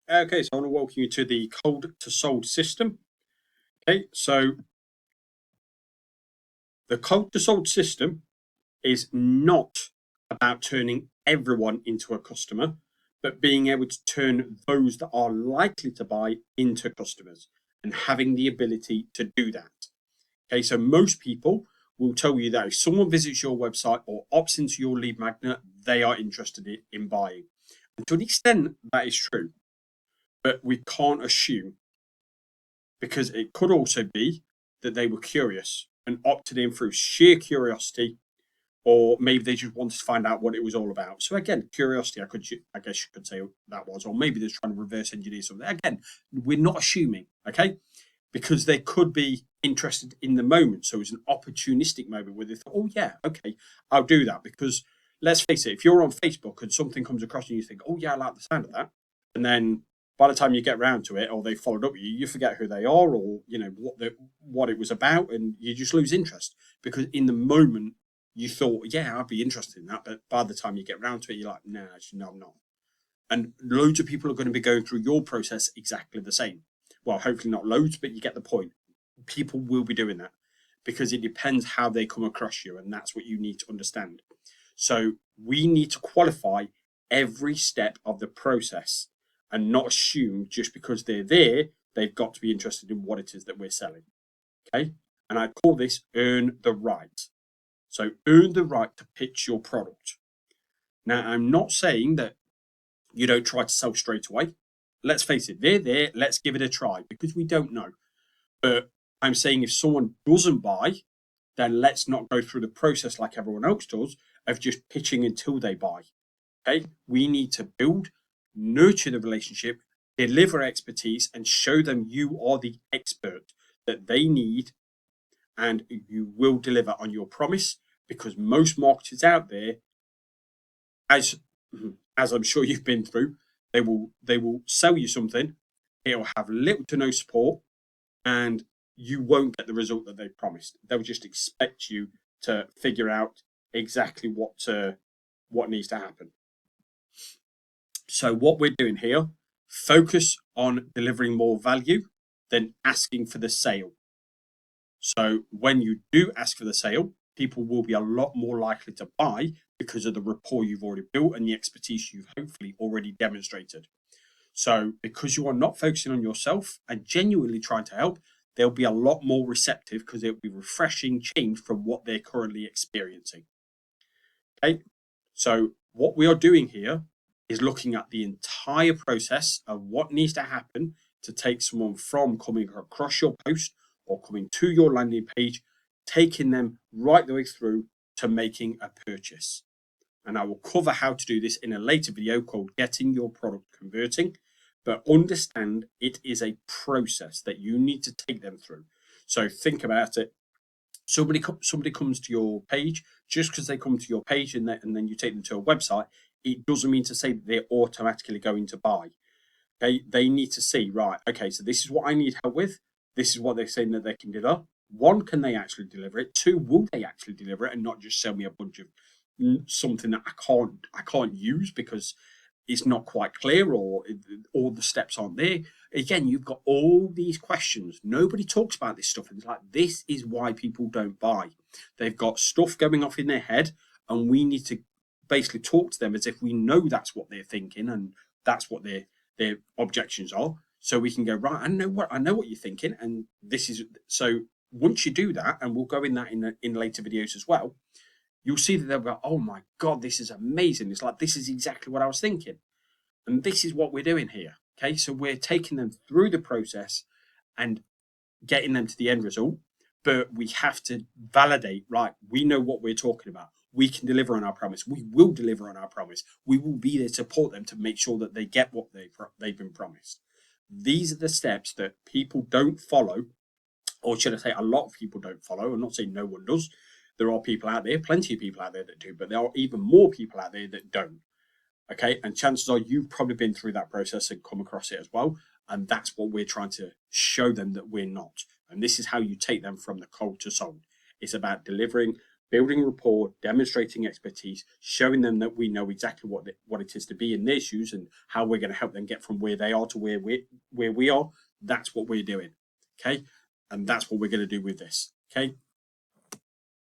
Okay, so I want to welcome you to the cold to sold system. Okay, so the cold to sold system is not about turning everyone into a customer, but being able to turn those that are likely to buy into customers and having the ability to do that. Okay, so most people will tell you that if someone visits your website or opts into your lead magnet, they are interested in buying. And to an extent, that is true, but we can't assume, because it could also be that they were curious and opted in through sheer curiosity, or maybe they just wanted to find out what it was all about. So again, curiosity, I guess you could say that was, or maybe they're trying to reverse engineer something. Again, we're not assuming, okay? Because they could be interested in the moment. So it's an opportunistic moment where they thought, oh yeah, okay, I'll do that. Because let's face it, if you're on Facebook and something comes across and you think, oh yeah, I like the sound of that, and then by the time you get around to it, or they followed up with you, you forget who they are, or you know what it was about, and you just lose interest because in the moment you thought, yeah, I'd be interested in that, but by the time you get around to it, you're like, nah, actually, no, I'm not. And loads of people are going to be going through your process exactly the same. Well, hopefully not loads, but you get the point. People will be doing that because it depends how they come across you, and that's what you need to understand. So we need to qualify every step of the process and not assume just because they're there, they've got to be interested in what it is that we're selling. Okay. And I call this earn the right. So earn the right to pitch your product. Now, I'm not saying that you don't try to sell straight away. Let's face it, they're there. Let's give it a try because we don't know. But I'm saying if someone doesn't buy, then let's not go through the process like everyone else does of just pitching until they buy. Okay. We need to build, nurture the relationship, deliver expertise, and show them you are the expert that they need and you will deliver on your promise because most marketers out there, as as I'm sure you've been through, they will sell you something, it'll have little to no support, and you won't get the result that they promised. They'll just expect you to figure out exactly what needs to happen. So what we're doing here, focus on delivering more value than asking for the sale. So when you do ask for the sale, people will be a lot more likely to buy because of the rapport you've already built and the expertise you've hopefully already demonstrated. So because you are not focusing on yourself and genuinely trying to help, they'll be a lot more receptive because it'll be refreshing change from what they're currently experiencing. Okay, so what we are doing here is looking at the entire process of what needs to happen to take someone from coming across your post or coming to your landing page, taking them right the way through to making a purchase. And I will cover how to do this in a later video called Getting Your Product Converting. But understand it is a process that you need to take them through. So think about it. Somebody comes to your page, just because they come to your page and then you take them to a website, it doesn't mean to say that they're automatically going to buy. Okay, they need to see, right, okay, so this is what I need help with. This is what they're saying that they can deliver. One, can they actually deliver it? Two, will they actually deliver it and not just sell me a bunch of something that I can't use because it's not quite clear or all the steps aren't there. Again, you've got all these questions. Nobody talks about this stuff. And it's like, this is why people don't buy. They've got stuff going off in their head, and we need to basically talk to them as if we know that's what they're thinking and that's what their objections are. So we can go, right, I know what you're thinking. And this is so once you do that, and we'll go in that in later videos as well, you'll see that they'll go, oh my God, this is amazing. It's like, this is exactly what I was thinking. And this is what we're doing here. Okay. So we're taking them through the process and getting them to the end result. But we have to validate, right? We know what we're talking about. We can deliver on our promise. We will deliver on our promise. We will be there to support them to make sure that they get what they've been promised. These are the steps that people don't follow, or should I say, a lot of people don't follow. I'm not saying no one does. There are people out there, plenty of people out there that do, but there are even more people out there that don't. Okay. And chances are you've probably been through that process and come across it as well. And that's what we're trying to show them that we're not. And this is how you take them from the cold to sold. It's about delivering building rapport, demonstrating expertise, showing them that we know exactly what it is to be in their shoes and how we're going to help them get from where they are to where we are. That's what we're doing. Okay. And that's what we're going to do with this. Okay.